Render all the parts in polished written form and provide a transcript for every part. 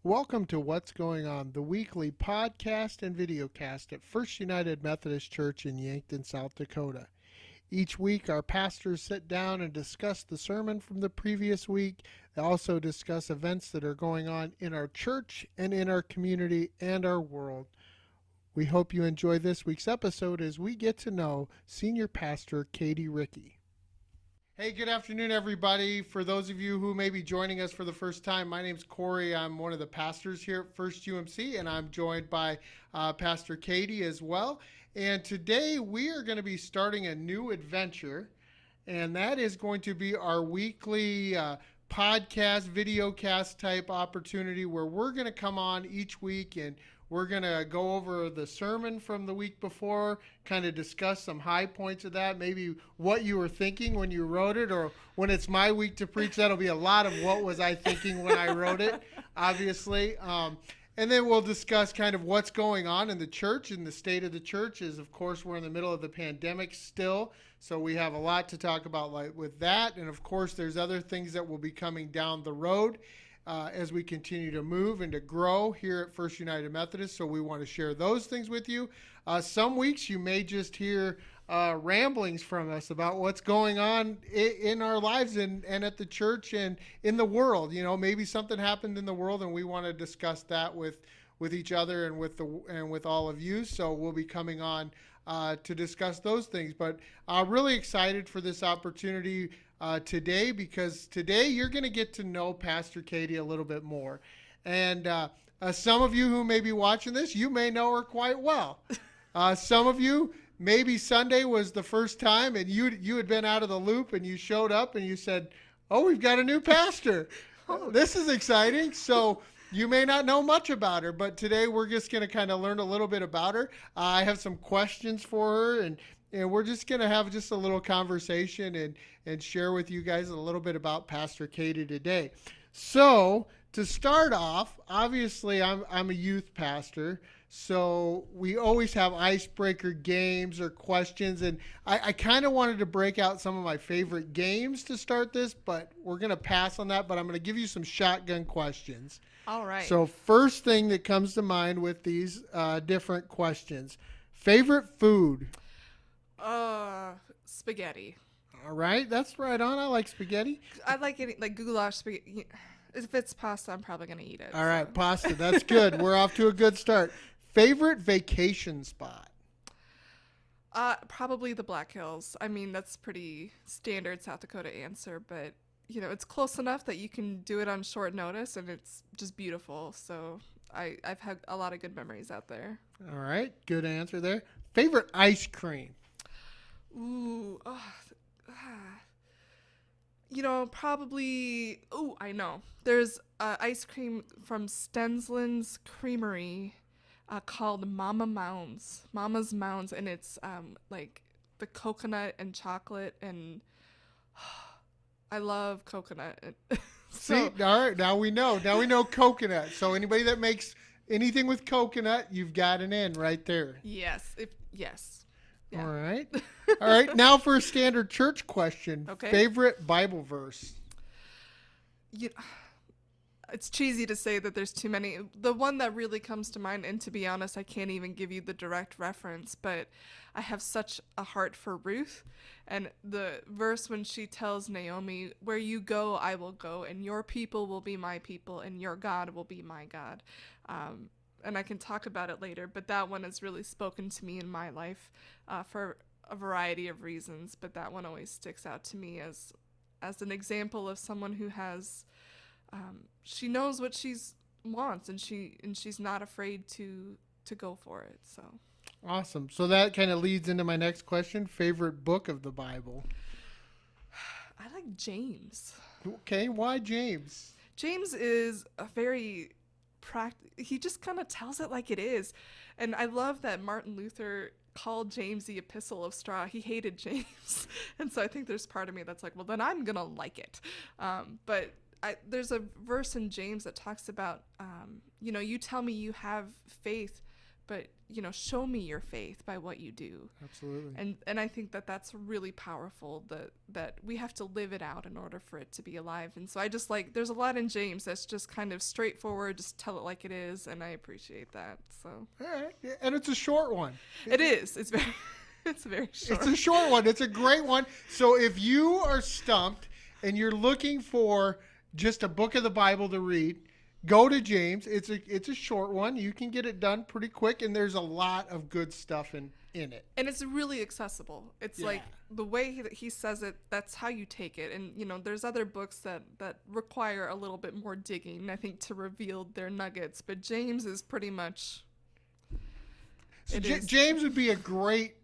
Welcome to What's Going On, the weekly podcast and videocast at First United Methodist Church in Yankton, South Dakota. Each week, our pastors sit down and discuss the sermon from the previous week. They also discuss events that are going on in our church and in our community and our world. We hope you enjoy this week's episode as we get to know Senior Pastor Kaite Ricke. Hey, good afternoon, everybody. For those of you who may be joining us for the first time, my name's Corey. I'm one of the pastors here at First UMC, and I'm joined by Pastor Caty as well. And today we are going to be starting a new adventure, and that is going to be our weekly podcast, videocast type opportunity where we're going to come on each week and we're going to go over the sermon from the week before, kind of discuss some high points of that, maybe what you were thinking when you wrote it, or when it's my week to preach, that'll be a lot of what was I thinking when I wrote it, obviously. And then we'll discuss kind of what's going on in the church, and the state of the church is, of course, we're in the middle of the pandemic still, so we have a lot to talk about with that. And, of course, there's other things that will be coming down the road as we continue to move and to grow here at First United Methodist. So we want to share those things with you. Some weeks you may just hear ramblings from us about what's going on in our lives and at the church and in the world. You know, maybe something happened in the world and we want to discuss that with each other and with all of you. So we'll be coming on to discuss those things. But really excited for this opportunity today, because today you're going to get to know Pastor Caty a little bit more. And some of you who may be watching this, you may know her quite well. Some of you, maybe Sunday was the first time and you had been out of the loop and you showed up and you said, oh, we've got a new pastor. This is exciting. So you may not know much about her, but today we're just going to kind of learn a little bit about her. I have some questions for her, and we're just going to have just a little conversation and share with you guys a little bit about Pastor Caty today. So to start off, obviously I'm a youth pastor, so we always have icebreaker games or questions, and I kind of wanted to break out some of my favorite games to start this, but we're going to pass on that, but I'm going to give you some shotgun questions. All right. So first thing that comes to mind with these different questions, favorite food? Spaghetti. All right, that's right on. I like spaghetti. I like it like goulash spaghetti. If it's pasta, I'm probably gonna eat it. All right, pasta. That's good. We're off to a good start. Favorite vacation spot? Probably the Black Hills. I mean, that's pretty standard South Dakota answer, but you know, it's close enough that you can do it on short notice, and it's just beautiful. So I've had a lot of good memories out there. All right, good answer there. Favorite ice cream? Ooh, you know, probably. Oh, I know. There's ice cream from Stensland's Creamery called Mama's Mounds, and it's like the coconut and chocolate, and I love coconut. So, see, all right, now we know coconut. So anybody that makes anything with coconut, you've got an in right there. Yes, yes. Yeah. All right. Now for a standard church question. Okay. Favorite Bible verse? It's cheesy to say that there's too many. The one that really comes to mind, and to be honest, I can't even give you the direct reference, but I have such a heart for Ruth. And the verse when she tells Naomi, where you go, I will go, and your people will be my people, and your God will be my God. And I can talk about it later, but that one has really spoken to me in my life for a variety of reasons. But that one always sticks out to me as an example of someone who has, she knows what she wants, and she's not afraid to go for it. So awesome. So that kind of leads into my next question. Favorite book of the Bible? I like James. Okay, why James? James is a very he just kind of tells it like it is. And I love that Martin Luther called James the Epistle of Straw. He hated James. And so I think there's part of me that's like, well, then I'm going to like it. But there's a verse in James that talks about, you tell me you have faith, but show me your faith by what you do. Absolutely. And I think that that's really powerful, that we have to live it out in order for it to be alive. And so I just there's a lot in James that's just kind of straightforward, just tell it like it is, and I appreciate that. So All right. Yeah, and it's a short one. it is. It's very it's very short. It's a short one. It's a great one. So if you are stumped and you're looking for just a book of the Bible to read, go to James. It's a short one. You can get it done pretty quick, and there's a lot of good stuff in it. And it's really accessible. It's like the way he says it, that's how you take it. And, there's other books that require a little bit more digging, I think, to reveal their nuggets. But James is pretty much... So James would be a great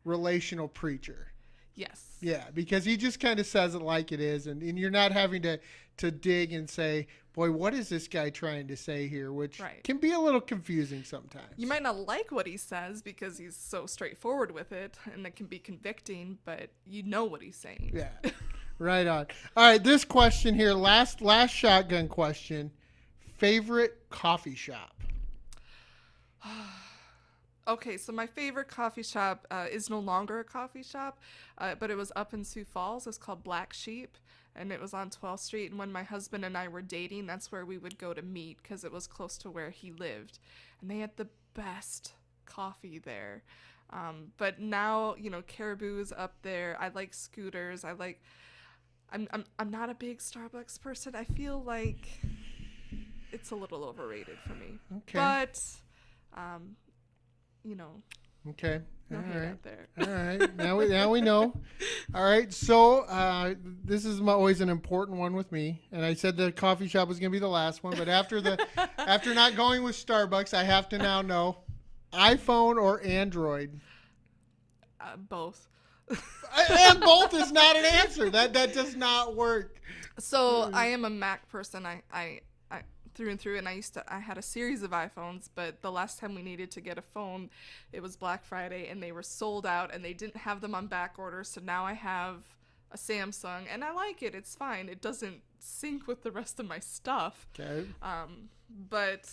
relational preacher. Yes. Yeah, because he just kind of says it like it is, and you're not having to dig and say, boy, what is this guy trying to say here, which can be a little confusing sometimes. You might not like what he says because he's so straightforward with it, and it can be convicting, but you know what he's saying. Yeah, right on. All right, this question here, last shotgun question, favorite coffee shop? Okay, so my favorite coffee shop is no longer a coffee shop, but it was up in Sioux Falls. It's called Black Sheep, and it was on 12th Street. And when my husband and I were dating, that's where we would go to meet because it was close to where he lived. And they had the best coffee there. But now, Caribou's up there. I like Scooters. I'm not a big Starbucks person. I feel like it's a little overrated for me. Okay. But... Okay. No All hate right. out there. All right. Now we know. All right. So this is always an important one with me, and I said the coffee shop was going to be the last one, but after not going with Starbucks, I have to now know iPhone or Android. Both. And both is not an answer. That does not work. So I am a Mac person. I through and through, and I had a series of iPhones, but the last time we needed to get a phone, it was Black Friday and they were sold out and they didn't have them on back order, so now I have a Samsung and I like it. It's fine. It doesn't sync with the rest of my stuff. Okay. But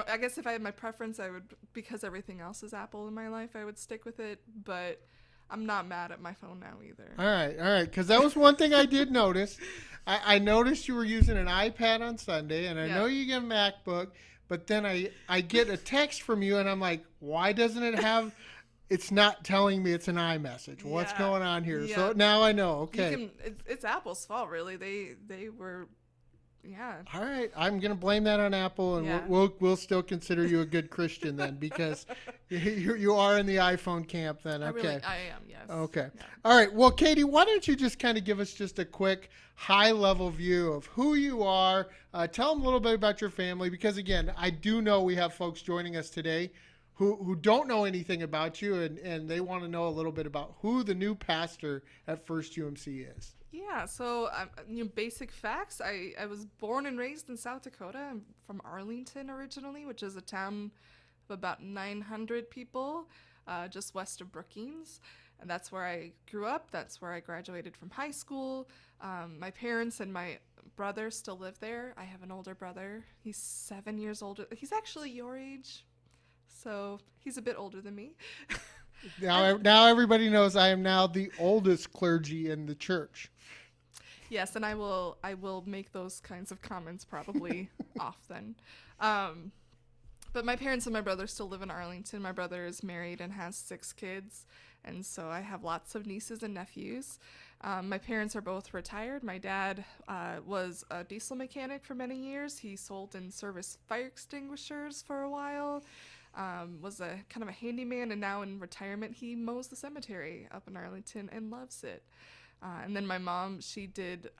I guess if I had my preference, I would, because everything else is Apple in my life, I would stick with it, but I'm not mad at my phone now either. All right, because that was one thing I did notice. I noticed you were using an iPad on Sunday, and I know you get a MacBook, but then I get a text from you, and I'm like, why doesn't it have... It's not telling me it's an iMessage. What's going on here? Yeah. So now I know. Okay. It's Apple's fault, really. They were... Yeah. All right. I'm going to blame that on Apple, and we'll still consider you a good Christian then, because you are in the iPhone camp then. Okay. I am, yes. Okay. Yeah. All right. Well, Katie, why don't you just kind of give us just a quick high-level view of who you are. Tell them a little bit about your family, because, again, I do know we have folks joining us today who don't know anything about you, and they want to know a little bit about who the new pastor at First UMC is. Yeah, so basic facts. I was born and raised in South Dakota. I'm from Arlington originally, which is a town of about 900 people, just west of Brookings. And that's where I grew up. That's where I graduated from high school. My parents and my brother still live there. I have an older brother. He's 7 years older. He's actually your age, so he's a bit older than me. Now everybody knows I am now the oldest clergy in the church. Yes, and I will make those kinds of comments probably often. But my parents and my brother still live in Arlington. My brother is married and has 6 kids, and so I have lots of nieces and nephews. My parents are both retired. My dad was a diesel mechanic for many years. He sold and serviced fire extinguishers for a while. Was a kind of a handyman, and now in retirement he mows the cemetery up in Arlington and loves it. And then my mom, she did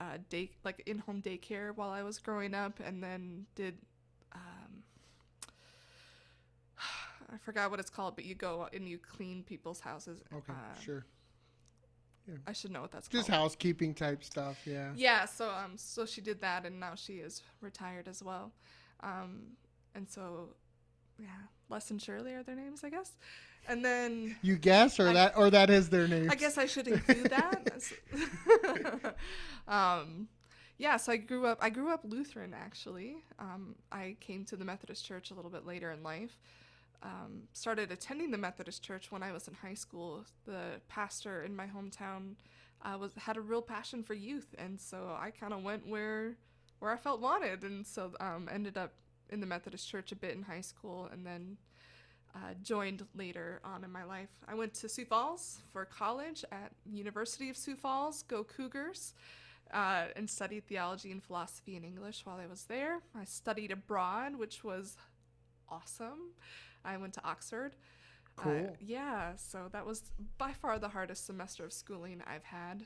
in-home daycare while I was growing up, and then did I forgot what it's called, but you go and you clean people's houses. Okay, sure. Yeah. I should know what that's Just called. housekeeping type stuff, yeah. Yeah, so she did that, and now she is retired as well. And so, yeah, Les and Shirley are their names, I guess. And then you guess, or that is their name. I guess I should include that. Yeah, so I grew up Lutheran, actually. I came to the Methodist Church a little bit later in life. started attending the Methodist Church when I was in high school. The pastor in my hometown had a real passion for youth, and so I kind of went where I felt wanted, and so ended up in the Methodist Church a bit in high school, and then joined later on in my life. I went to Sioux Falls for college at University of Sioux Falls, go Cougars, and studied theology and philosophy and English while I was there. I studied abroad, which was awesome. I went to Oxford. Cool. Yeah, so that was by far the hardest semester of schooling I've had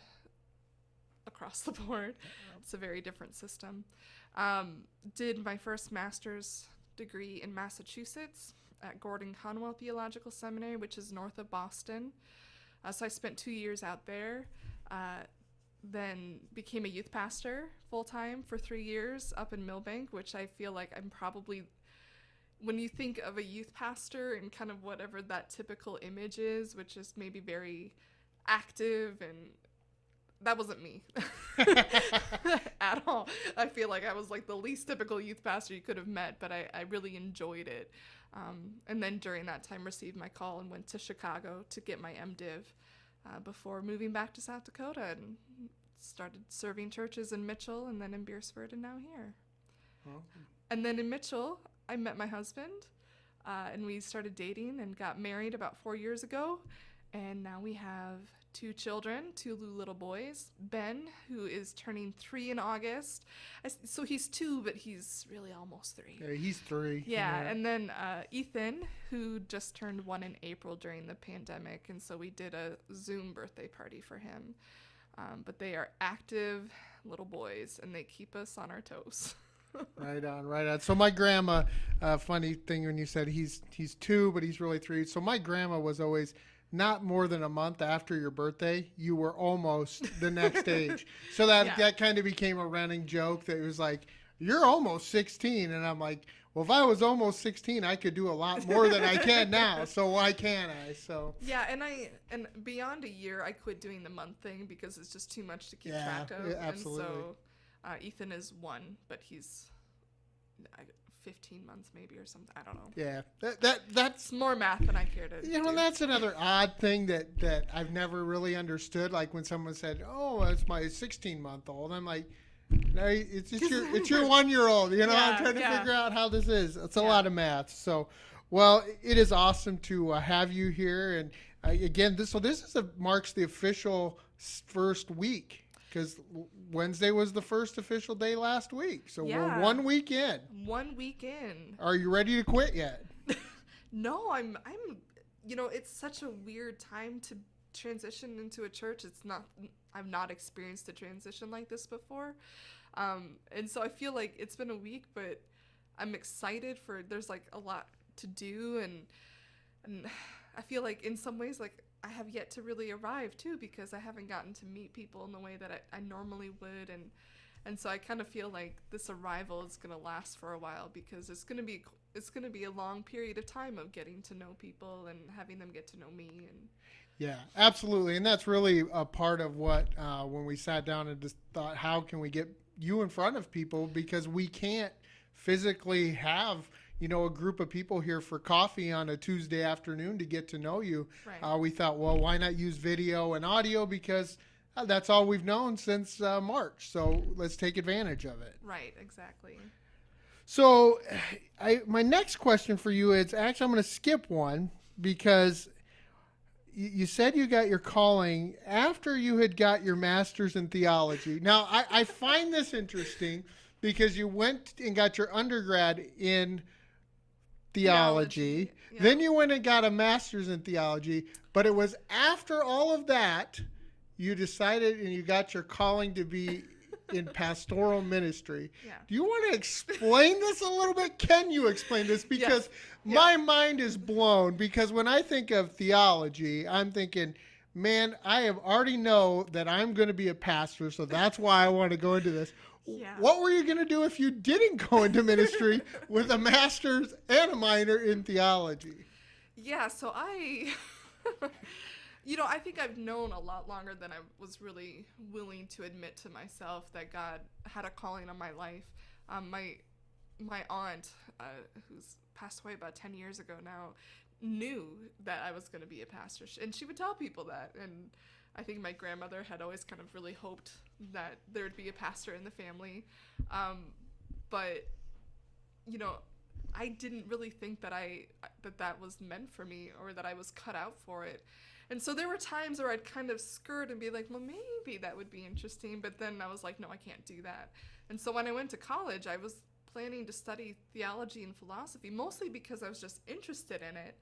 across the board. It's a very different system. Did my first master's degree in Massachusetts at Gordon Conwell Theological Seminary, which is north of Boston. So I spent 2 years out there. Then became a youth pastor full-time for 3 years up in Millbank, which I feel like I'm probably, when you think of a youth pastor and kind of whatever that typical image is, which is maybe very active, and that wasn't me at all. I feel like I was like the least typical youth pastor you could have met, but I really enjoyed it. And then during that time received my call and went to Chicago to get my MDiv before moving back to South Dakota, and started serving churches in Mitchell and then in Beersford and now here. Awesome. And then in Mitchell, I met my husband, and we started dating and got married about 4 years ago. And now we have 2 children, 2 little boys. Ben, who is turning 3 in August. So he's 2, but he's really almost 3. Yeah, he's 3. Yeah, and then Ethan, who just turned 1 in April during the pandemic. And so we did a Zoom birthday party for him. But they are active little boys, and they keep us on our toes. Right on, right on. So my grandma, funny thing when you said he's 2, but he's really 3. So my grandma was always, not more than a month after your birthday, you were almost the next age. So that kind of became a running joke that it was like, you're almost 16. And I'm like, well, if I was almost 16, I could do a lot more than I can now. So why can't I? So yeah, and beyond a year, I quit doing the month thing because it's just too much to keep track of. Yeah, absolutely. And so Ethan is 1, but he's 15 months maybe or something. I don't know. Yeah, that's more math than I care to do. That's another odd thing that I've never really understood. Like when someone said, "Oh, it's my 16-month-old," I'm like, "No, it's your 1-year-old." You know, I'm trying to figure out how this is. It's a lot of math. So, well, it is awesome to have you here. And again, this marks the official first week, because Wednesday was the first official day last week. So we're 1 week in. 1 week in. Are you ready to quit yet? No, I'm it's such a weird time to transition into a church. I've not experienced a transition like this before. And so I feel like it's been a week, but I'm excited there's like a lot to do, and I feel like in some ways like I have yet to really arrive too, because I haven't gotten to meet people in the way that I normally would, and so I kind of feel like this arrival is going to last for a while, because it's going to be a long period of time of getting to know people and having them get to know me. And yeah, absolutely. And that's really a part of what when we sat down and just thought, how can we get you in front of people, because we can't physically have a group of people here for coffee on a Tuesday afternoon to get to know you. Right. We thought, well, why not use video and audio, because that's all we've known since March. So let's take advantage of it. Right, exactly. So my next question for you is, actually, I'm going to skip one, because you said you got your calling after you had got your master's in theology. Now, I find this interesting, because you went and got your undergrad in theology. Yeah. Then you went and got a master's in theology, but it was after all of that you decided and you got your calling to be in pastoral ministry. Yeah. Do you want to explain this a little bit? Can you explain this? Because my mind is blown, because when I think of theology, I'm thinking, man, I have already know that I'm going to be a pastor, so that's why I want to go into this. Yeah. What were you going to do if you didn't go into ministry with a master's and a minor in theology? Yeah, so I think I've known a lot longer than I was really willing to admit to myself that God had a calling on my life. my aunt, who's passed away about 10 years ago now, knew that I was going to be a pastor. And she would tell people that. And I think my grandmother had always kind of really hoped that there would be a pastor in the family. But, you know, I didn't really think that that was meant for me or that I was cut out for it. And so there were times where I'd kind of skirt and be like, well, maybe that would be interesting. But then I was like, no, I can't do that. And so when I went to college, I was planning to study theology and philosophy, mostly because I was just interested in it.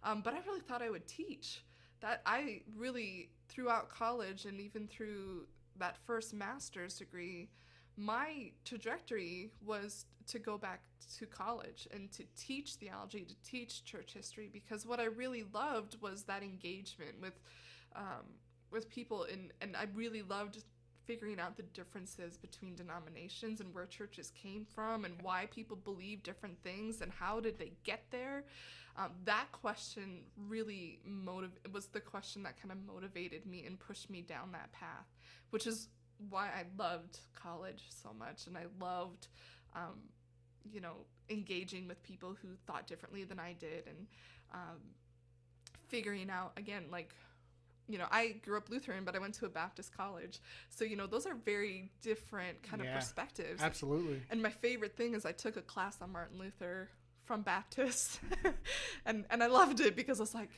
But I really thought I would teach. That I really, throughout college and even through that first master's degree, my trajectory was to go back to college and to teach theology, to teach church history, because what I really loved was that engagement with people, and I really loved figuring out the differences between denominations and where churches came from and why people believe different things and how did they get there. That question really was the question that kind of motivated me and pushed me down that path, which is why I loved college so much, and I loved, engaging with people who thought differently than I did, and figuring out, again, like, I grew up Lutheran, but I went to a Baptist college. So, those are very different kind of perspectives. Absolutely. And my favorite thing is I took a class on Martin Luther from Baptist, and I loved it because I was like,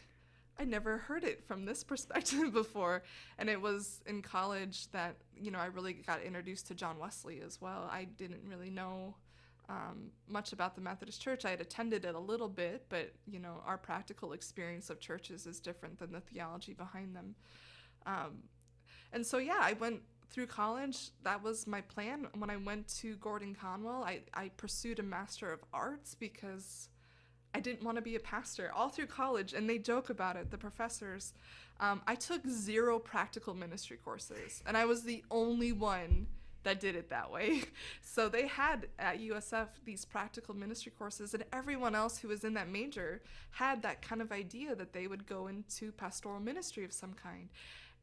I never heard it from this perspective before. And it was in college that, I really got introduced to John Wesley as well. I didn't really know much about the Methodist Church. I had attended it a little bit, but, our practical experience of churches is different than the theology behind them. And so, I went through college. That was my plan. When I went to Gordon Conwell, I pursued a Master of Arts because I didn't want to be a pastor all through college, and they joke about it, the professors. I took 0 practical ministry courses, and I was the only one that did it that way. So they had at USF these practical ministry courses, and everyone else who was in that major had that kind of idea that they would go into pastoral ministry of some kind.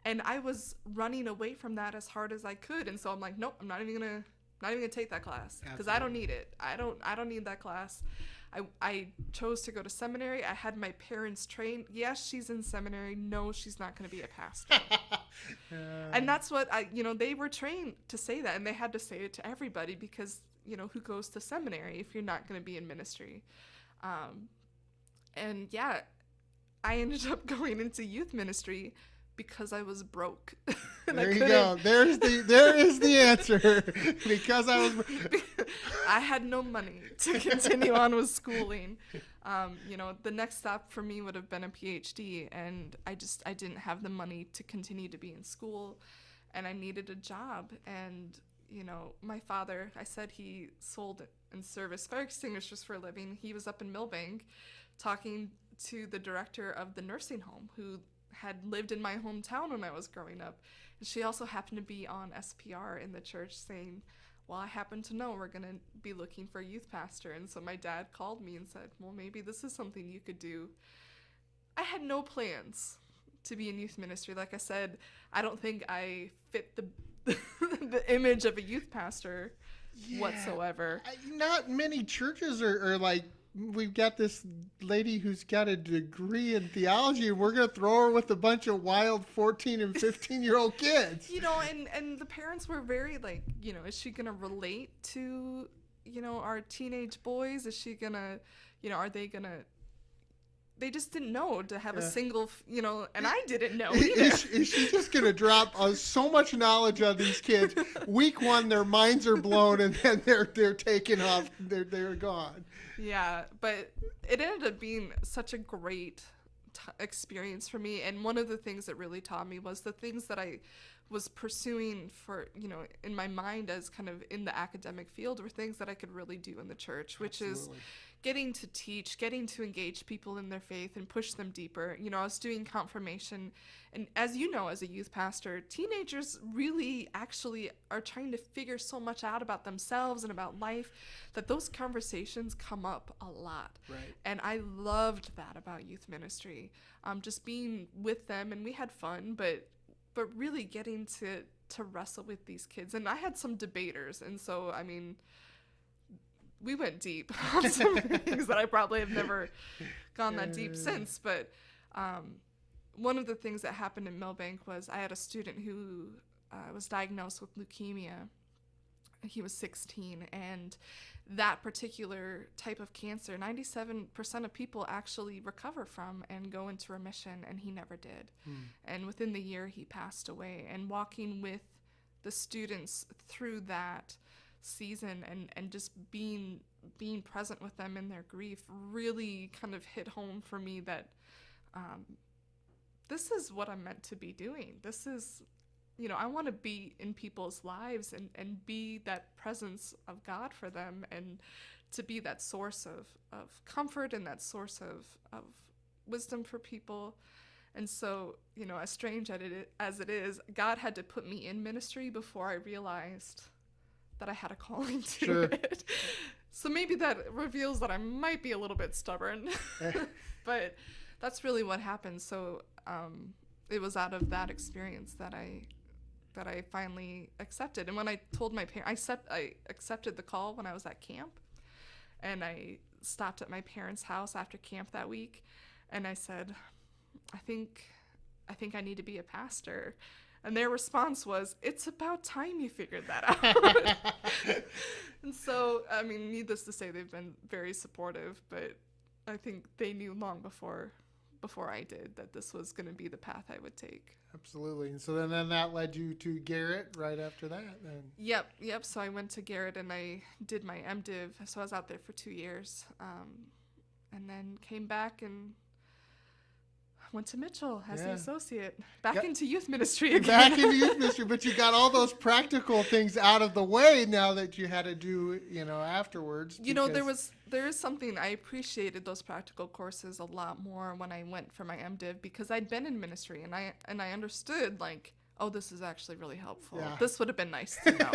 And I was running away from that as hard as I could, and so I'm like, nope, I'm not even gonna take that class because I don't need it. I don't need that class. I chose to go to seminary. I had my parents train. Yes, she's in seminary. No, she's not going to be a pastor. And that's what they were trained to say that, and they had to say it to everybody because, who goes to seminary if you're not going to be in ministry? I ended up going into youth ministry because I was broke. There you go. There is the answer. Because I was I had no money to continue on with schooling. The next step for me would have been a PhD, and I didn't have the money to continue to be in school, and I needed a job. And my father, I said he sold and serviced fire extinguishers for a living. He was up in Millbank talking to the director of the nursing home who had lived in my hometown when I was growing up. And she also happened to be on SPR in the church saying, well, I happen to know we're going to be looking for a youth pastor. And so my dad called me and said, well, maybe this is something you could do. I had no plans to be in youth ministry. Like I said, I don't think I fit the image of a youth pastor whatsoever. Not many churches are like, we've got this lady who's got a degree in theology, and we're going to throw her with a bunch of wild 14 and 15-year-old kids. And the parents were very like, is she going to relate to, our teenage boys? Is she going to, are they going to, they just didn't know to have a single, and I didn't know either. Is she just going to drop so much knowledge on these kids? Week 1, their minds are blown, and then they're taken off. They're gone. Yeah, but it ended up being such a great experience for me. And one of the things that really taught me was the things that I was pursuing for, in my mind as kind of in the academic field were things that I could really do in the church, which is getting to teach, getting to engage people in their faith and push them deeper. I was doing confirmation, and as you know, as a youth pastor, teenagers really actually are trying to figure so much out about themselves and about life that those conversations come up a lot. Right. And I loved that about youth ministry, just being with them, and we had fun, but really getting to wrestle with these kids. And I had some debaters, and so, we went deep on some things that I probably have never gone that deep since. But one of the things that happened in Millbank was I had a student who was diagnosed with leukemia. He was 16, and that particular type of cancer, 97% of people actually recover from and go into remission, and he never did. And within the year, he passed away. And walking with the students through that season and just being present with them in their grief really kind of hit home for me that this is what I'm meant to be doing. This is, I want to be in people's lives and be that presence of God for them, and to be that source of comfort and that source of wisdom for people. And so, as strange as it is, God had to put me in ministry before I realized that I had a calling to it. So maybe that reveals that I might be a little bit stubborn, but that's really what happened. So it was out of that experience that I finally accepted. And when I told my parents, I accepted the call when I was at camp, and I stopped at my parents' house after camp that week, and I said, I think I need to be a pastor. And their response was, "It's about time you figured that out." And so, needless to say, they've been very supportive, but I think they knew long before I did that this was going to be the path I would take. Absolutely. And so then that led you to Garrett right after that? Then. Yep. So I went to Garrett and I did my MDiv. So I was out there for 2 years, and then came back and went to Mitchell as the associate. Back into youth ministry again. Back into youth ministry, but you got all those practical things out of the way now that you had to do, afterwards. There is something, I appreciated those practical courses a lot more when I went for my MDiv, because I'd been in ministry and I understood, like, oh, this is actually really helpful. Yeah. This would have been nice to know.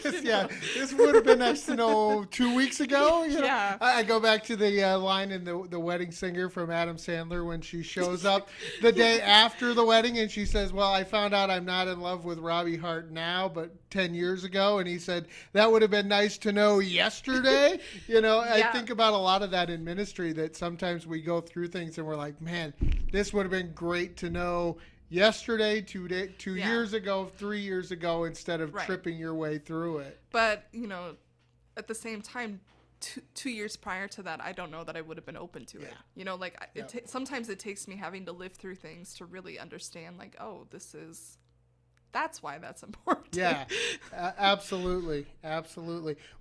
This would have been nice to know 2 weeks ago. Yeah. I go back to the line in the Wedding Singer from Adam Sandler when she shows up the day after the wedding and she says, well, I found out I'm not in love with Robbie Hart now, but 10 years ago. And he said, that would have been nice to know yesterday. I think about a lot of that in ministry, that sometimes we go through things and we're like, man, this would have been great to know yesterday, 2 years ago, 3 years ago, instead of tripping your way through it. But, at the same time, 2 years prior to that, I don't know that I would have been open to it. Sometimes it takes me having to live through things to really understand, like, oh, that's why that's important. Yeah, absolutely.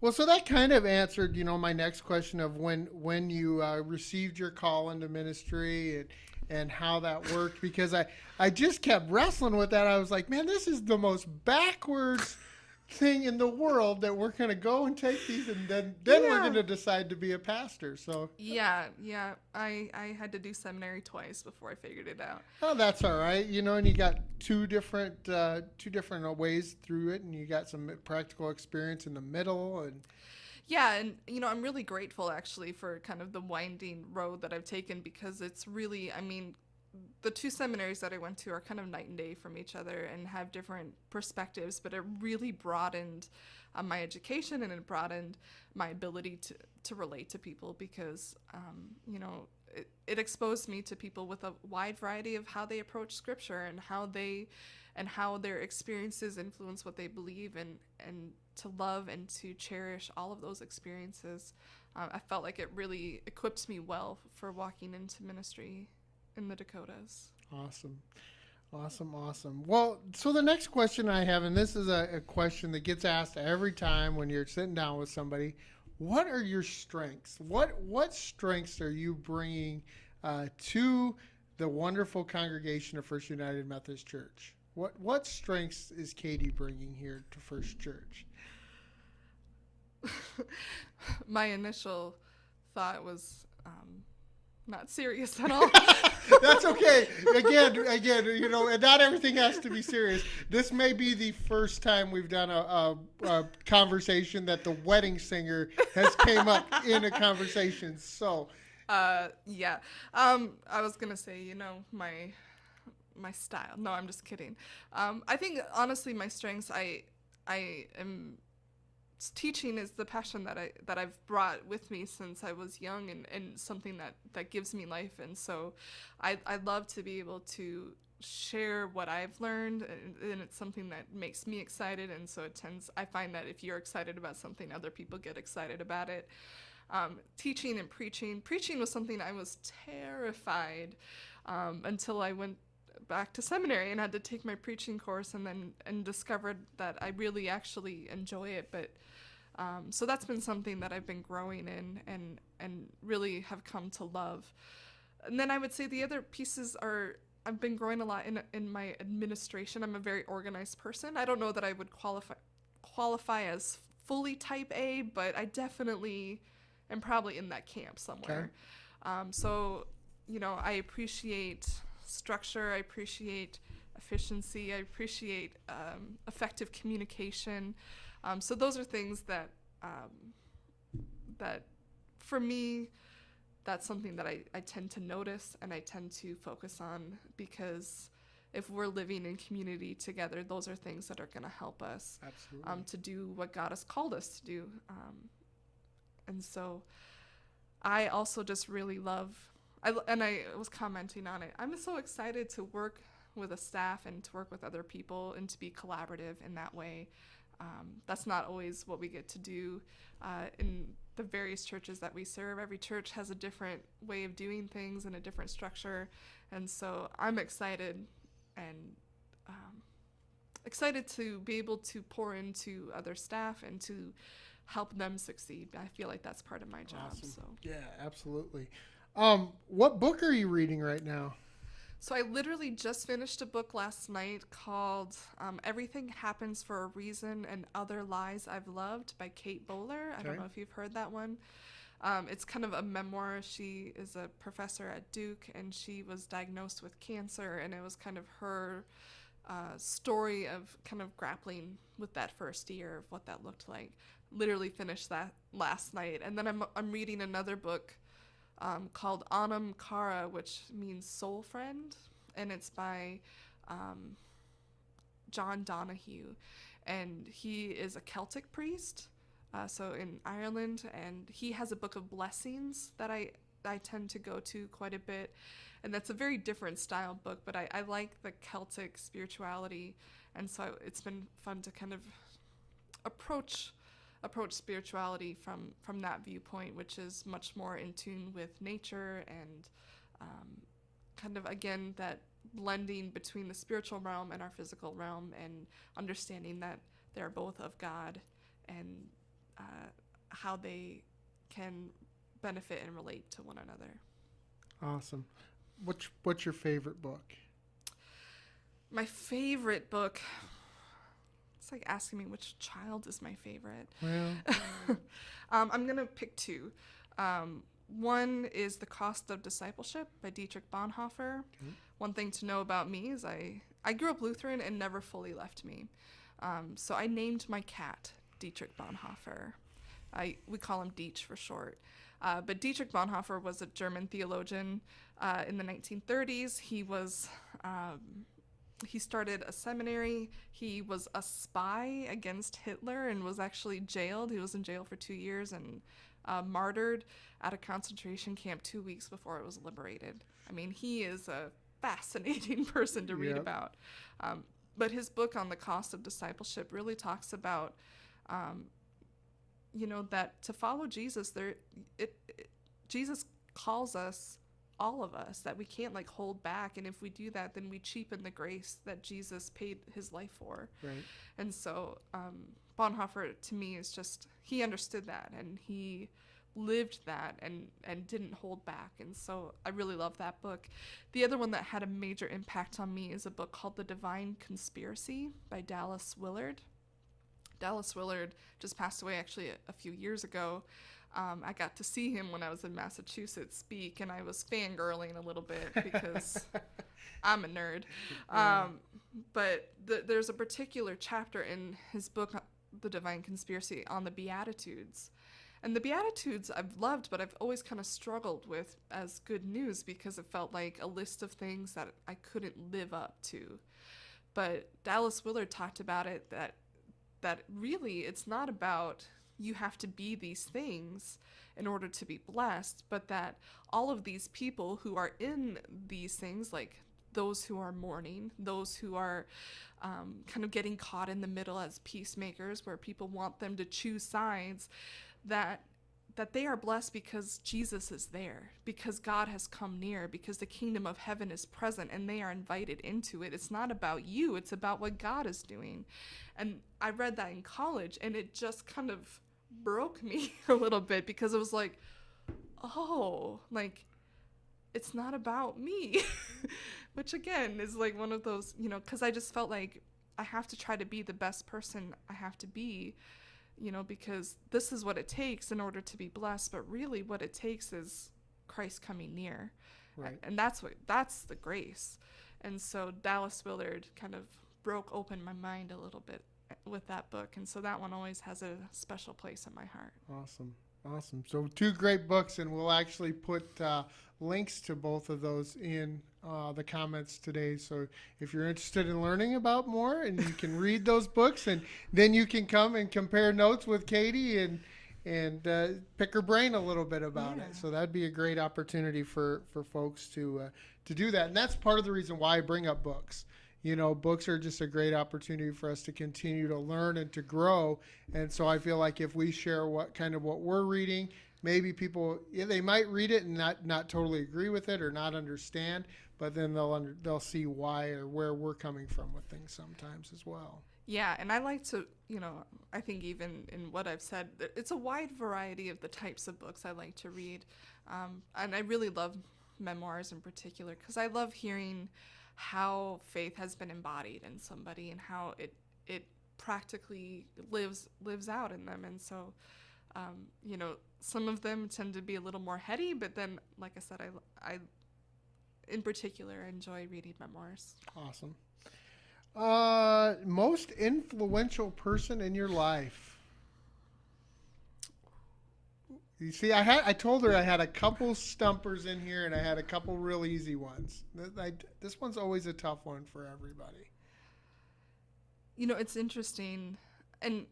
Well, so that kind of answered, my next question of when you received your call into ministry and how that worked, because I just kept wrestling with that. I was like, man, this is the most backwards thing in the world, that we're going to go and take these and then we're going to decide to be a pastor. So I had to do seminary twice before I figured it out. Oh, that's all right. And you got two different ways through it, and you got some practical experience in the middle. And yeah, and I'm really grateful actually for kind of the winding road that I've taken, because it's really, the two seminaries that I went to are kind of night and day from each other and have different perspectives, but it really broadened my education, and it broadened my ability to relate to people, because it exposed me to people with a wide variety of how they approach scripture and how their experiences influence what they believe, and to love and to cherish all of those experiences. I felt like it really equipped me well for walking into ministry in the Dakotas. Awesome. Well, so the next question I have, and this is a question that gets asked every time when you're sitting down with somebody, what are your strengths? What strengths are you bringing to the wonderful congregation of First United Methodist Church? What strengths is Caty bringing here to First Church? My initial thought was not serious at all. That's okay. Again, and not everything has to be serious. This may be the first time we've done a conversation that the wedding singer has came up in a conversation. So, I was gonna say, my style. No, I'm just kidding. I think honestly, my strengths, I am teaching is the passion that I've brought with me since I was young, and something that gives me life. And so I love to be able to share what I've learned, and it's something that makes me excited. And so I find that if you're excited about something, other people get excited about it. Teaching and preaching was something I was terrified until I went back to seminary and had to take my preaching course, and discovered that I really actually enjoy it. But so that's been something that I've been growing in, and really have come to love. And then I would say the other pieces are, I've been growing a lot in my administration. I'm a very organized person. I don't know that I would qualify as fully type A, but I definitely am probably in that camp somewhere. Okay. So, I appreciate structure. I appreciate efficiency. I appreciate effective communication. So those are things that for me, that's something that I tend to notice and I tend to focus on, because if we're living in community together, those are things that are going to help us to do what God has called us to do. And so I also just really love, and I was commenting on it, I'm so excited to work with a staff and to work with other people and to be collaborative in that way. That's not always what we get to do in the various churches that we serve. Every church has a different way of doing things and a different structure. And so I'm excited to be able to pour into other staff and to help them succeed. I feel like that's part of my job. Awesome. So yeah, absolutely. What book are you reading right now? So I literally just finished a book last night called Everything Happens for a Reason and Other Lies I've Loved by Kate Bowler. I don't know if you've heard that one. It's kind of a memoir. She is a professor at Duke, and she was diagnosed with cancer, and it was kind of her story of kind of grappling with that first year of what that looked like. Literally finished that last night. And then I'm reading another book called Anam Cara, which means soul friend, and it's by John Donahue, and he is a Celtic priest, so in Ireland, and he has a book of blessings that I tend to go to quite a bit, and that's a very different style book, but I like the Celtic spirituality, and so it's been fun to kind of approach spirituality from that viewpoint, which is much more in tune with nature and kind of, again, that blending between the spiritual realm and our physical realm, and understanding that they're both of God, and how they can benefit and relate to one another. Awesome. What's your favorite book? My favorite book... It's like asking me which child is my favorite. Well, I'm going to pick two. One is The Cost of Discipleship by Dietrich Bonhoeffer. Okay. One thing to know about me is I grew up Lutheran and never fully left me. So I named my cat Dietrich Bonhoeffer. We call him Dietsch for short. But Dietrich Bonhoeffer was a German theologian in the 1930s. He started a seminary. He was a spy against Hitler and was actually jailed. He was in jail for 2 years and martyred at a concentration camp 2 weeks before it was liberated. I mean, he is a fascinating person to read about. But his book on the cost of discipleship really talks about, that to follow Jesus, Jesus calls us, all of us, that we can't hold back, and if we do that, then we cheapen the grace that Jesus paid his life for. Right. And so Bonhoeffer, to me, is just, he understood that, and he lived that, and didn't hold back, and so I really love that book. The other one that had a major impact on me is a book called The Divine Conspiracy by Dallas Willard. Dallas Willard just passed away actually a few years ago. I got to see him when I was in Massachusetts speak, and I was fangirling a little bit because I'm a nerd. But there's a particular chapter in his book, The Divine Conspiracy, on the Beatitudes. And the Beatitudes I've loved, but I've always kind of struggled with as good news because it felt like a list of things that I couldn't live up to. But Dallas Willard talked about it, that that really it's not about you have to be these things in order to be blessed, but that all of these people who are in these things, like those who are mourning, those who are kind of getting caught in the middle as peacemakers, where people want them to choose sides, that they are blessed because Jesus is there, because God has come near, because the kingdom of heaven is present and they are invited into it. It's not about you, it's about what God is doing. And I read that in college, and it just kind of broke me a little bit, because it was like, oh, like, it's not about me. Which again is like one of those, because I just felt like I have to try to be the best person I have to be, because this is what it takes in order to be blessed. But really what it takes is Christ coming near. Right. And that's the grace. And so Dallas Willard kind of broke open my mind a little bit with that book. And so that one always has a special place in my heart. Awesome. So 2 great books, and we'll actually put links to both of those in the comments today. So if you're interested in learning about more, and you can read those books, and then you can come and compare notes with Caty and pick her brain a little bit about it. So that'd be a great opportunity for folks to do that. And that's part of the reason why I bring up books. Books are just a great opportunity for us to continue to learn and to grow. And so I feel like if we share what we're reading, maybe people, they might read it and not totally agree with it or not understand, but then they'll see why or where we're coming from with things sometimes as well. Yeah, and I like to, I think even in what I've said, it's a wide variety of the types of books I like to read. And I really love memoirs in particular, because I love hearing how faith has been embodied in somebody and how it practically lives out in them. And so, some of them tend to be a little more heady, but then, like I said, I in particular enjoy reading memoirs. Awesome. Most influential person in your life? You see, I told her I had a couple stumpers in here, and I had a couple real easy ones. This one's always a tough one for everybody. It's interesting. And,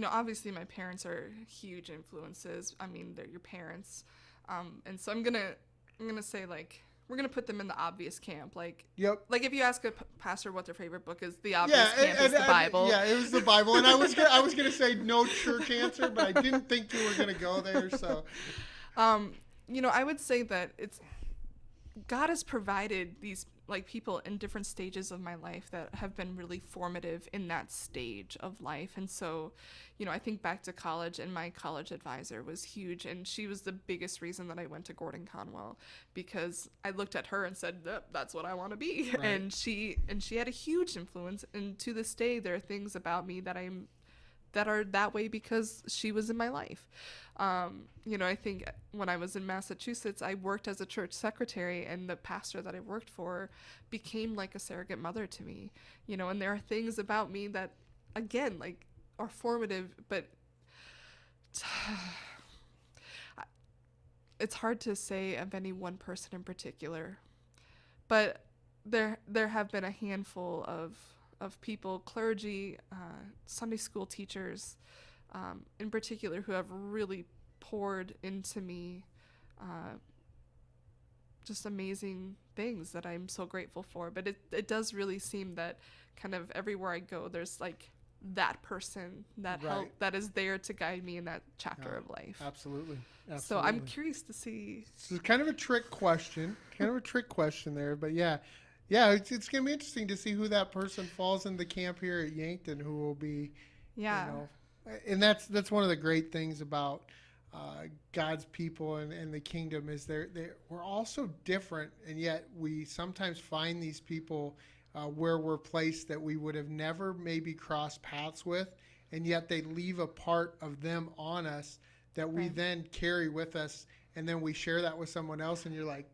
obviously my parents are huge influences. I mean, they're your parents. And so I'm going to say, like, we're going to put them in the obvious camp. Like, yep. Like if you ask a pastor what their favorite book is, the obvious camp is the Bible. Yeah, it was the Bible. And I was gonna say no church answer, but I didn't think you were going to go there. So, I would say that God has provided these people in different stages of my life that have been really formative in that stage of life. And so, I think back to college, and my college advisor was huge, and she was the biggest reason that I went to Gordon Conwell, because I looked at her and said, that's what I want to be. Right. And she had a huge influence. And to this day, there are things about me that are that way because she was in my life. I think when I was in Massachusetts, I worked as a church secretary, and the pastor that I worked for became like a surrogate mother to me, and there are things about me that, again, are formative, but it's hard to say of any one person in particular, but there have been a handful of people, clergy, Sunday school teachers, in particular, who have really poured into me just amazing things that I'm so grateful for. But it does really seem that kind of everywhere I go, there's that person that that is there to guide me in that chapter of life. Absolutely. So I'm curious to see. It's kind of a trick question. There, but yeah, it's going to be interesting to see who that person falls in the camp here at Yankton, who will be, and that's one of the great things about God's people and the kingdom is we're all so different, and yet we sometimes find these people where we're placed that we would have never maybe crossed paths with, and yet they leave a part of them on us that we then carry with us, and then we share that with someone else, and you're like,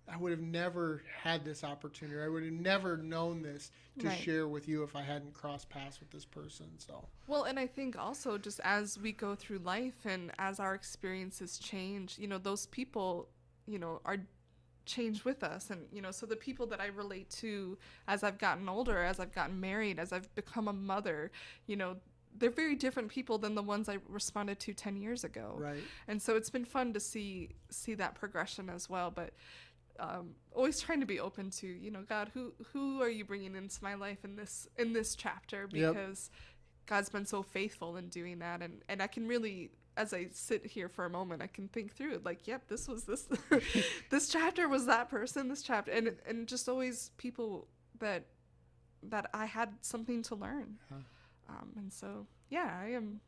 I would have never had this opportunity. I would have never known this to share with you if I hadn't crossed paths with this person. So well, and I think also just as we go through life and as our experiences change, those people, are changed with us. And, so the people that I relate to as I've gotten older, as I've gotten married, as I've become a mother, they're very different people than the ones I responded to 10 years ago. Right. And so it's been fun to see that progression as well. But always trying to be open to, God, who are you bringing into my life in this chapter? Because God's been so faithful in doing that. And I can really, as I sit here for a moment, I can think through it. Like, yep, this was this, this chapter was that person, this chapter. And just always people that I had something to learn. And so, yeah,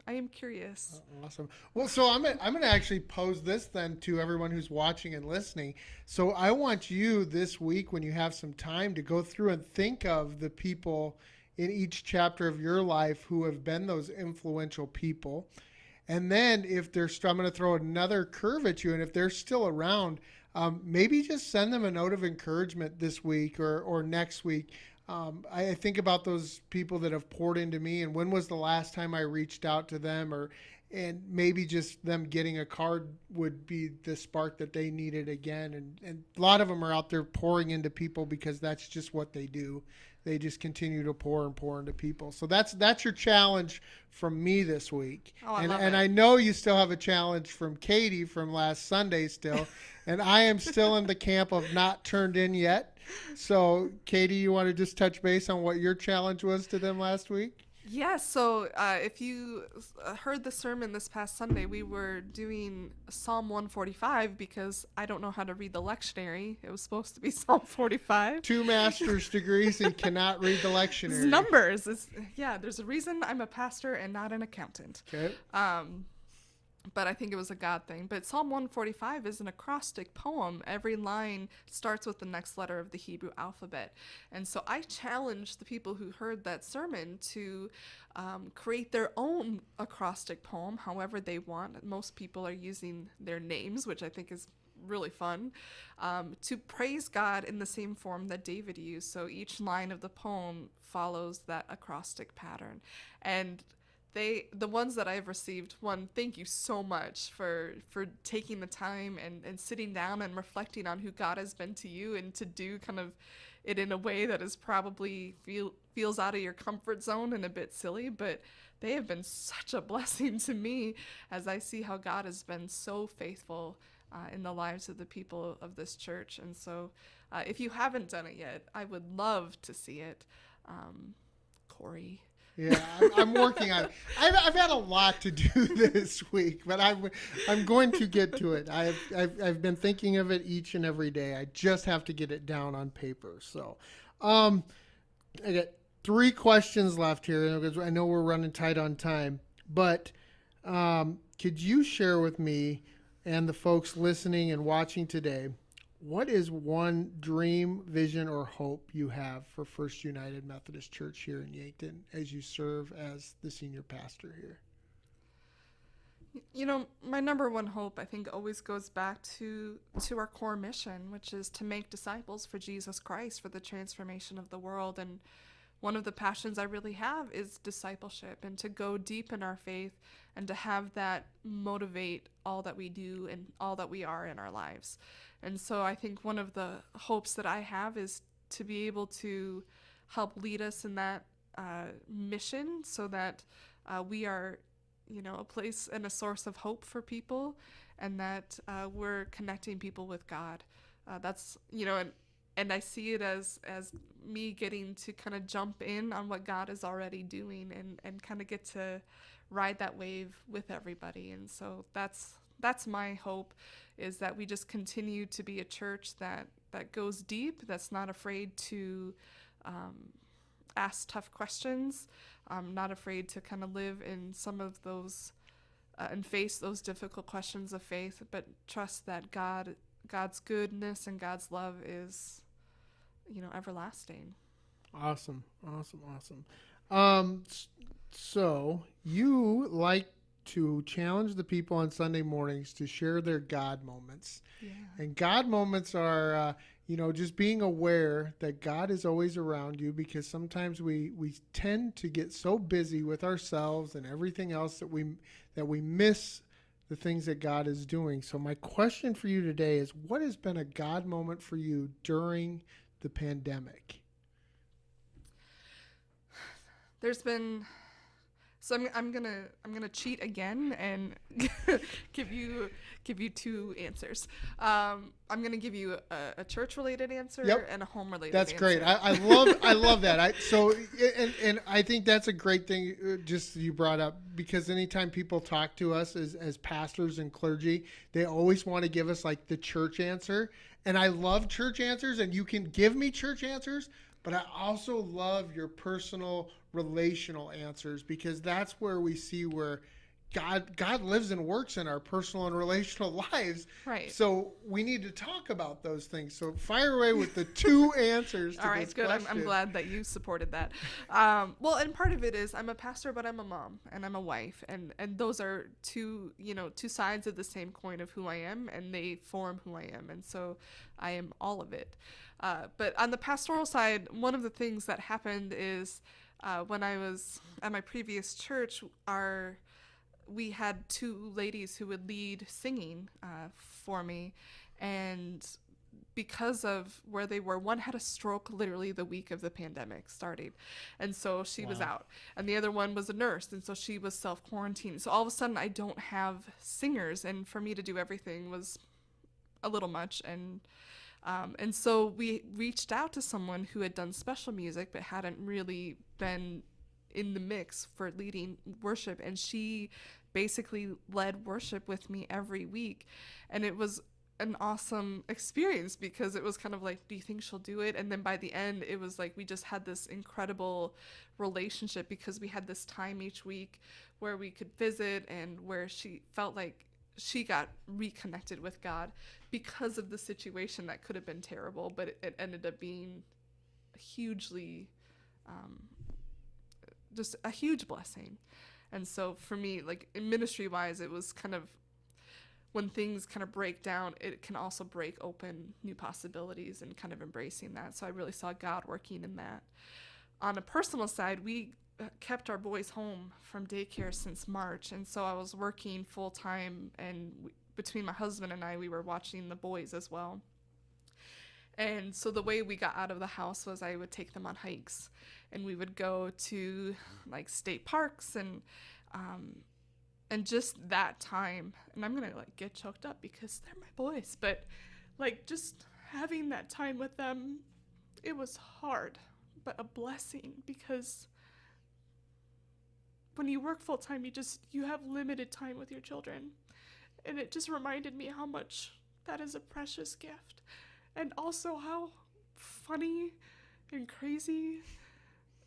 I am curious. Awesome. Well, so I'm going to actually pose this then to everyone who's watching and listening. So I want you this week, when you have some time, to go through and think of the people in each chapter of your life who have been those influential people. And then if I'm going to throw another curve at you, and if they're still around, maybe just send them a note of encouragement this week or next week. I think about those people that have poured into me, and when was the last time I reached out to them, and maybe just them getting a card would be the spark that they needed again. And a lot of them are out there pouring into people because that's just what they do. They just continue to pour and pour into people. So that's your challenge from me this week. Oh, I and love and it. I know you still have a challenge from Caty from last Sunday still. And I am still in the camp of not turned in yet. So Caty, you want to just touch base on what your challenge was to them last week? Yeah, so if you heard the sermon this past Sunday, we were doing Psalm 145 because I don't know how to read the lectionary. It was supposed to be Psalm 45. 2 master's degrees and cannot read the lectionary. It's numbers. There's a reason I'm a pastor and not an accountant. Okay. But I think it was a God thing. But Psalm 145 is an acrostic poem. Every line starts with the next letter of the Hebrew alphabet. And so I challenged the people who heard that sermon to create their own acrostic poem, however they want. Most people are using their names, which I think is really fun, to praise God in the same form that David used. So each line of the poem follows that acrostic pattern. And the ones that I've received, thank you so much for taking the time and sitting down and reflecting on who God has been to you, and to do kind of it in a way that is probably feels out of your comfort zone and a bit silly, but they have been such a blessing to me as I see how God has been so faithful in the lives of the people of this church. And so if you haven't done it yet, I would love to see it. Corey. Yeah, I'm working on it. I've had a lot to do this week, but I'm going to get to it. I've been thinking of it each and every day. I just have to get it down on paper. So, I got 3 questions left here because I know we're running tight on time. But could you share with me and the folks listening and watching today, what is one dream, vision, or hope you have for First United Methodist Church here in Yankton as you serve as the senior pastor here? My number one hope, I think, always goes back to our core mission, which is to make disciples for Jesus Christ, for the transformation of the world. And one of the passions I really have is discipleship, and to go deep in our faith and to have that motivate all that we do and all that we are in our lives. And so I think one of the hopes that I have is to be able to help lead us in that mission, so that we are, a place and a source of hope for people, and that we're connecting people with God. That's, and I see it as me getting to kind of jump in on what God is already doing, and kind of get to ride that wave with everybody. And so that's my hope, is that we just continue to be a church that goes deep, that's not afraid to ask tough questions, not afraid to kind of live in some of those and face those difficult questions of faith, but trust that God's goodness and God's love is, everlasting. Awesome. So you like to challenge the people on Sunday mornings to share their God moments. Yeah. And God moments are, just being aware that God is always around you, because sometimes we tend to get so busy with ourselves and everything else that we miss the things that God is doing. So my question for you today is, what has been a God moment for you during the pandemic? There's been So I'm gonna cheat again and give you two answers. I'm gonna give you a church related answer Yep. and a home related That's answer. great. I love that. And I think that's a great thing. Just you brought up, because anytime people talk to us as pastors and clergy, they always want to give us like the church answer. And I love church answers, and you can give me church answers, but I also love your personal relational answers, because that's where we see where God lives and works in our personal and relational lives. Right. So we need to talk about those things. So fire away with the two answers to All right, this good. question. I'm glad that you supported that. Well, and part of it is I'm a pastor, but I'm a mom and I'm a wife, and those are two sides of the same coin of who I am, and they form who I am, and so I am all of it. But on the pastoral side, one of the things that happened is when I was at my previous church, we had two ladies who would lead singing for me, and because of where they were, one had a stroke literally the week of the pandemic starting, and so she was Wow. out, and the other one was a nurse, and so she was self-quarantined. So all of a sudden I don't have singers, and for me to do everything was a little much, and so we reached out to someone who had done special music but hadn't really been in the mix for leading worship, and she basically led worship with me every week, and it was an awesome experience because it was kind of like, do you think she'll do it? And then by the end it was like we just had this incredible relationship because we had this time each week where we could visit, and where she felt like she got reconnected with God because of the situation that could have been terrible, but it ended up being hugely um, just a huge blessing. And so for me, like ministry wise, it was kind of, when things kind of break down, it can also break open new possibilities, and kind of embracing that. So I really saw God working in that. On a personal side, we kept our boys home from daycare since March, and so I was working full time, and between my husband and I, we were watching the boys as well. And so the way we got out of the house was I would take them on hikes, and we would go to like state parks, and just that time, and I'm gonna like get choked up because they're my boys, but like just having that time with them, it was hard, but a blessing, because when you work full time, you have limited time with your children, and it just reminded me how much that is a precious gift, and also how funny and crazy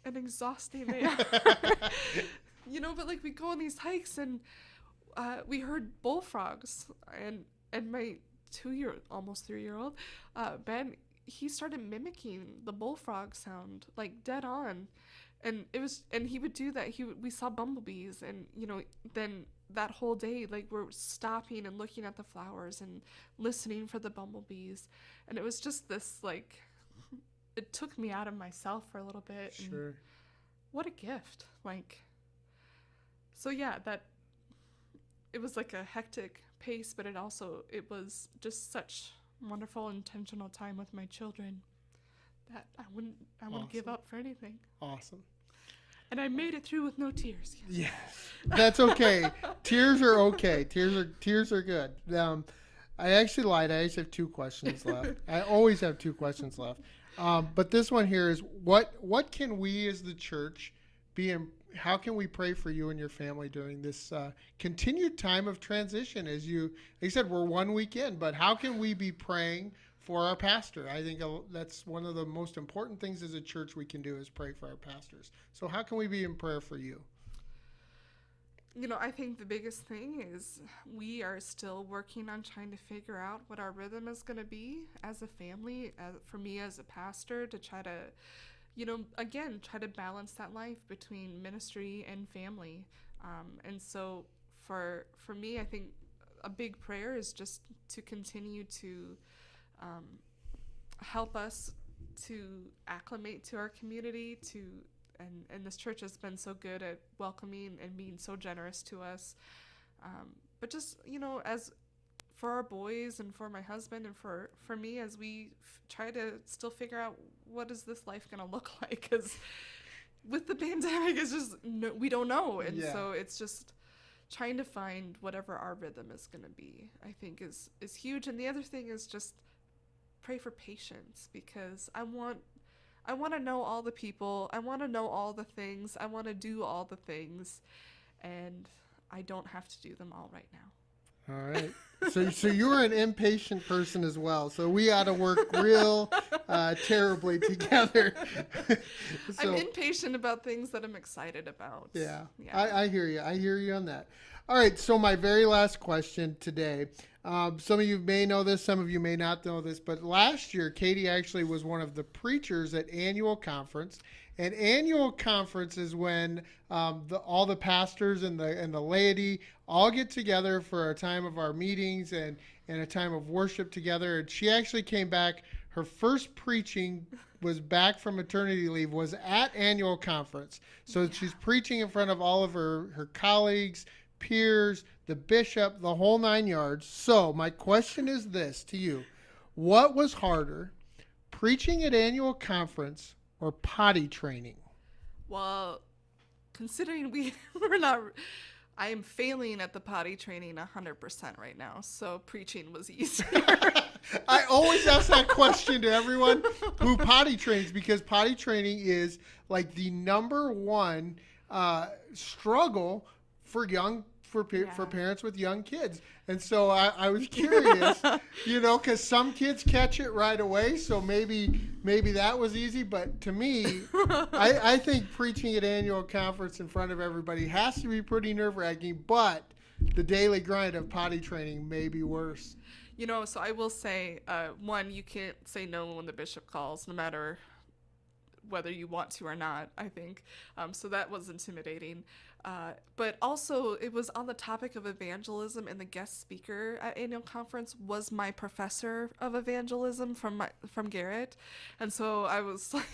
and exhausting they are. But like we go on these hikes, and we heard bullfrogs, and my almost 3-year-old Ben, he started mimicking the bullfrog sound like dead on, and he would do that. We saw bumblebees, and then that whole day, like we're stopping and looking at the flowers and listening for the bumblebees, and it was just this like, it took me out of myself for a little bit. Sure. And what a gift. Like, so yeah, that it was like a hectic pace, but it was just such wonderful intentional time with my children that I wouldn't give Awesome. up for anything. Awesome. And I made it through with no tears. Yes, that's okay. Tears are okay. Tears are good. I actually lied. I actually have two questions left. I always have two questions left. But this one here is, what can we as the church be in? How can we pray for you and your family during this continued time of transition? As like you said, we're 1 week in, but how can we be praying for our pastor? I think that's one of the most important things as a church we can do, is pray for our pastors. So how can we be in prayer for you? I think the biggest thing is we are still working on trying to figure out what our rhythm is going to be as a family, for me as a pastor, to try to, again, try to balance that life between ministry and family. And so for me, I think a big prayer is just to continue to help us to acclimate to our community, and this church has been so good at welcoming and being so generous to us. But just, as for our boys and for my husband and for me, as we try to still figure out what is this life going to look like, because with the pandemic, it's just we don't know, and Yeah. so it's just trying to find whatever our rhythm is going to be, I think is huge. And the other thing is just pray for patience, because I want to know all the people, I want to know all the things, I want to do all the things, and I don't have to do them all right now. All right. So you're an impatient person as well. So we ought to work real terribly together. I'm impatient about things that I'm excited about. Yeah. Yeah. I hear you. I hear you on that. All right. So my very last question today. Some of you may know this, some of you may not know this, but last year Caty actually was one of the preachers at annual conference. And annual conference is when all the pastors and the laity all get together for a time of our meetings and a time of worship together. And she actually came back. Her first preaching was back from maternity leave, was at annual conference. So she's preaching in front of all of her colleagues, peers, the bishop, the whole 9 yards. So my question is this to you. What was harder, preaching at annual conference or potty training? Well, considering we're not, I am failing at the potty training 100% right now, so preaching was easier. I always ask that question to everyone who potty trains, because potty training is like the number one struggle for parents with young kids. And so I was curious, because some kids catch it right away. So maybe that was easy. But to me, I think preaching at annual conference in front of everybody has to be pretty nerve-wracking. But the daily grind of potty training may be worse. So I will say, one, you can't say no when the bishop calls, no matter whether you want to or not, I think. So that was intimidating. But also, it was on the topic of evangelism, and the guest speaker at annual conference was my professor of evangelism from Garrett. And so I was like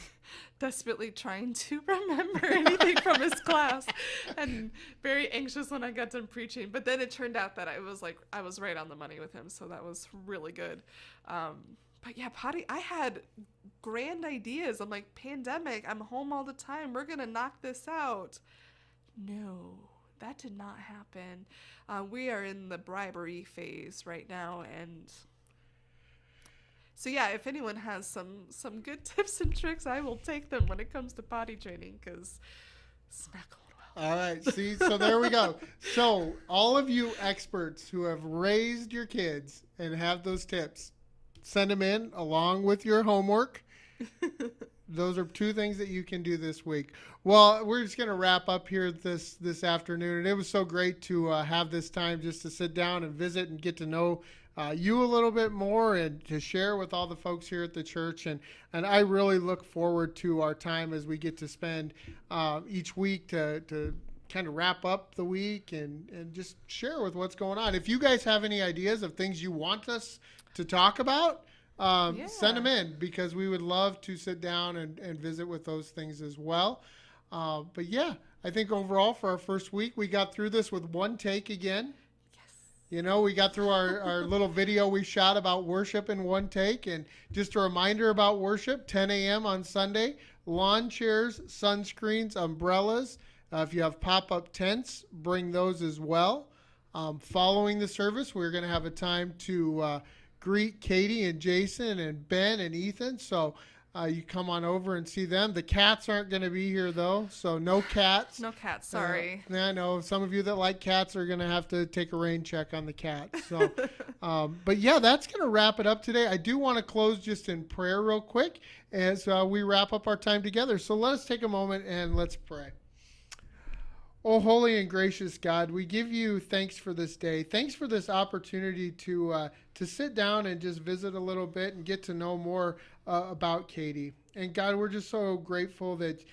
desperately trying to remember anything from his class, and very anxious when I got done preaching. But then it turned out that I was right on the money with him, so that was really good. But yeah, I had grand ideas. I'm like, pandemic, I'm home all the time, we're gonna knock this out. No, that did not happen. We are in the bribery phase right now, and so yeah, if anyone has some good tips and tricks, I will take them when it comes to potty training, because it's not going well. All right, see, so there we go. So all of you experts who have raised your kids and have those tips, send them in along with your homework. Those are two things that you can do this week. Well, we're just going to wrap up here this afternoon. And it was so great to have this time just to sit down and visit and get to know you a little bit more, and to share with all the folks here at the church. And I really look forward to our time as we get to spend each week to kind of wrap up the week and just share with what's going on. If you guys have any ideas of things you want us to talk about, send them in, because we would love to sit down and visit with those things as well. But yeah, I think overall for our first week, we got through this with one take again. Yes. We got through our little video we shot about worship in one take. And just a reminder about worship, 10 a.m. on Sunday, lawn chairs, sunscreens, umbrellas. If you have pop-up tents, bring those as well. Following the service, we're going to have a time to greet Caty and Jason and Ben and Ethan. So you come on over and see them. The cats aren't going to be here, though, so no cats. No cats, sorry. I know some of you that like cats are going to have to take a rain check on the cats. So, but yeah, that's going to wrap it up today. I do want to close just in prayer real quick as we wrap up our time together. So let us take a moment and let's pray. Oh, holy and gracious God, we give you thanks for this day. Thanks for this opportunity to sit down and just visit a little bit and get to know more about Caty. And God, we're just so grateful that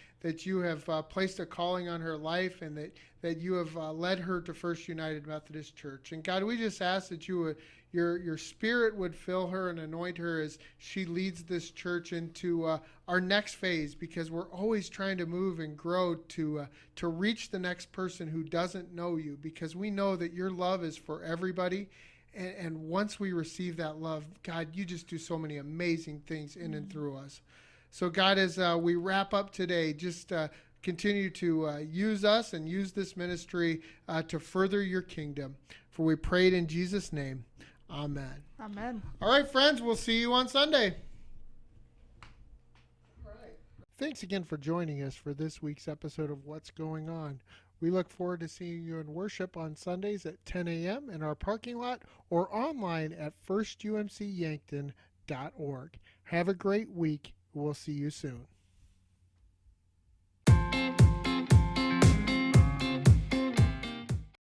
you have placed a calling on her life, and that you have led her to First United Methodist Church. And God, we just ask that your spirit would fill her and anoint her as she leads this church into our next phase, because we're always trying to move and grow to reach the next person who doesn't know you, because we know that your love is for everybody. And once we receive that love, God, you just do so many amazing things in and through us. So God, as we wrap up today, just continue to use us and use this ministry to further your kingdom. For we pray it in Jesus' name. Amen. Amen. All right, friends, we'll see you on Sunday. All right. Thanks again for joining us for this week's episode of What's Going On. We look forward to seeing you in worship on Sundays at 10 a.m. in our parking lot or online at firstumcyankton.org. Have a great week. We'll see you soon.